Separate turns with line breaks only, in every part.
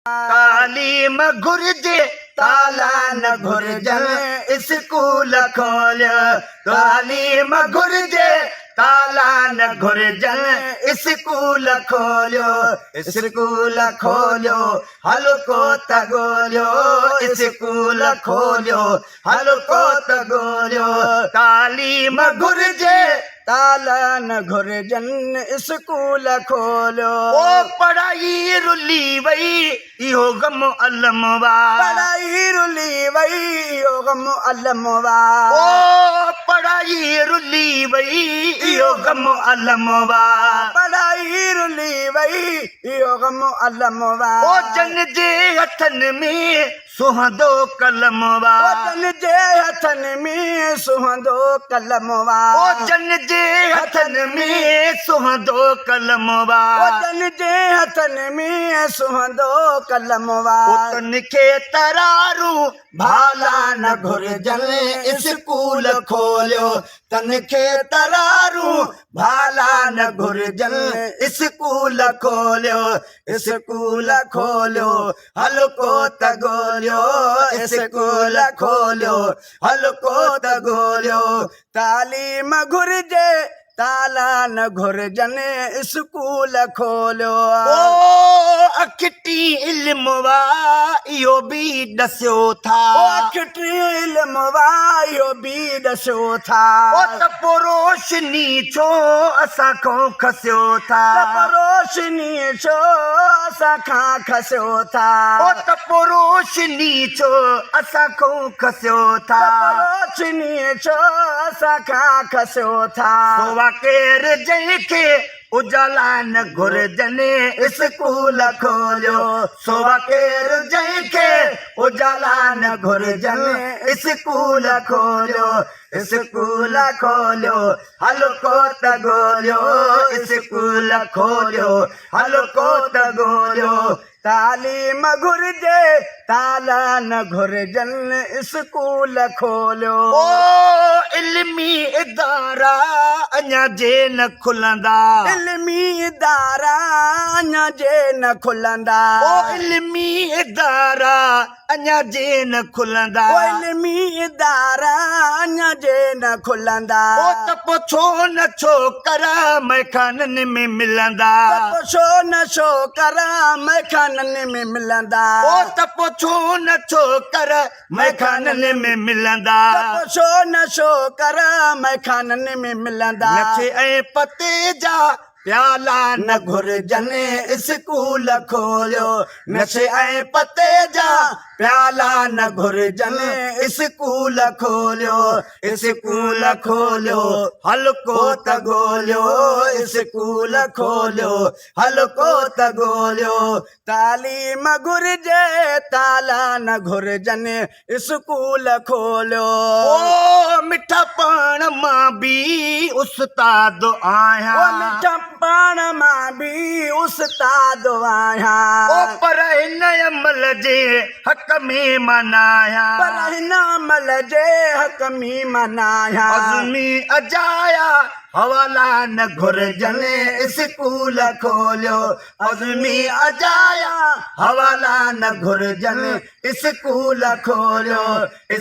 तालीम घुर्जे ताला न घुर्जन स्कूल खोलियो तालीम घुर्जे ताला न घुर्जन स्कूल खोलियो स्कूल खोलियो हल्को त गोलियो स्कूल खोलियो हल्को त गोलियो तालीम घुर्जे ताला न घुर्जन स्कूल खोलियो ओ पढ़ाई रुली वई इहो गम अलमवा पढ़ाई रुली वई इहो गम अलमवा ओ पढ़ाई रुली वई इहो गम अलमवा पढ़ाई रुली वई इहो गम अलमवा ओ जन जे हथन में सुहंदो कलमवा ओ जन जे हथन में सुहंदो कलमवा ओ जन जे हथन में सुहंदो कलमवा ओ जन जे हथन में सुहंदो कलमवा तन खे तरारू भाला न घुर्जन स्कूल खोलियो तन खे तरारू भाला न घुर्जन स्कूल खोलियो स्कूल खोलियो हल्को त गोलियो स्कूल खोलियो हल्को त गोलियो तालीम घुर्जे ताला न घुर्जन स्कूल खोलियो ओ अखिटी इल्मवा इहो बि ॾसियो था अखिटी इल्मवा इहो बि ॾसियो था ओ त पोइ रोशनी छो असां खां खसियो था रोशनी छो असां खां खसियो था ओ त पोइ रोशनी छो असां खां खसियो था रोशनी छो असां खां खसियो था केर जंहिंखे उजाला न घुर्जन स्कूल खोलियो सोवा केर जंहिंखे उजाला न घुर्जन स्कूल खोलियो स्कूल खोलियो हल्को त गोलियो स्कूल खोलियो हल्को त गोलियो तालीम घुर्जे ताला न घुर्जन स्कूल खोलियो ओ इल्मी इदारा अञा जे न खुलंदा इल्मी इदारा अञा जे न खुलंदा ओ इल्मी इदारा अञा जे न खुलंदा ओ इल्मी इदारा अञा जे न खुलंदा ओ त पोइ छो न छोकर मैखाननि में मिलंदा छो न छोकर मैखाननि में मिलंदा ओ त पोइ छो न छोकर मैखाननि में मिलंदा छो न छोकर मैखाननि में मिलंदा नचे ऐं पते जा प्याला न घुर्जन स्कूल खोलियो नशे ऐं पते जा प्याला न घुर्जन स्कूल खोलियो स्कूल खोलियो हल्को त गोलियो स्कूल खोलियो हल्को त गोलियो तालीम घुर्जे ताला न घुर्जन स्कूल खोलियो ओ मिठा पाण मां बि उस्ताद आहियां मिठा पाण मां बि उस्ताद आहियां ओ पर हिन अमल जे हक़ में मनाया पर हिन अमल जे हक़ में मनाया अज़मी अजाया हवाला न घुर्जन स्कूल खोलियो अज़मी अजाया हवाला न घुर्जन स्कूल खोलियो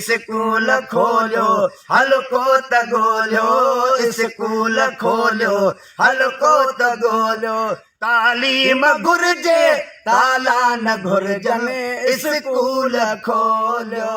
स्कूल खोलियो हल्को त गोलियो स्कूल खोलियो हल्को त गोलियो तालीम घुर्जे ताला न घुर्जन स्कूल खोलियो।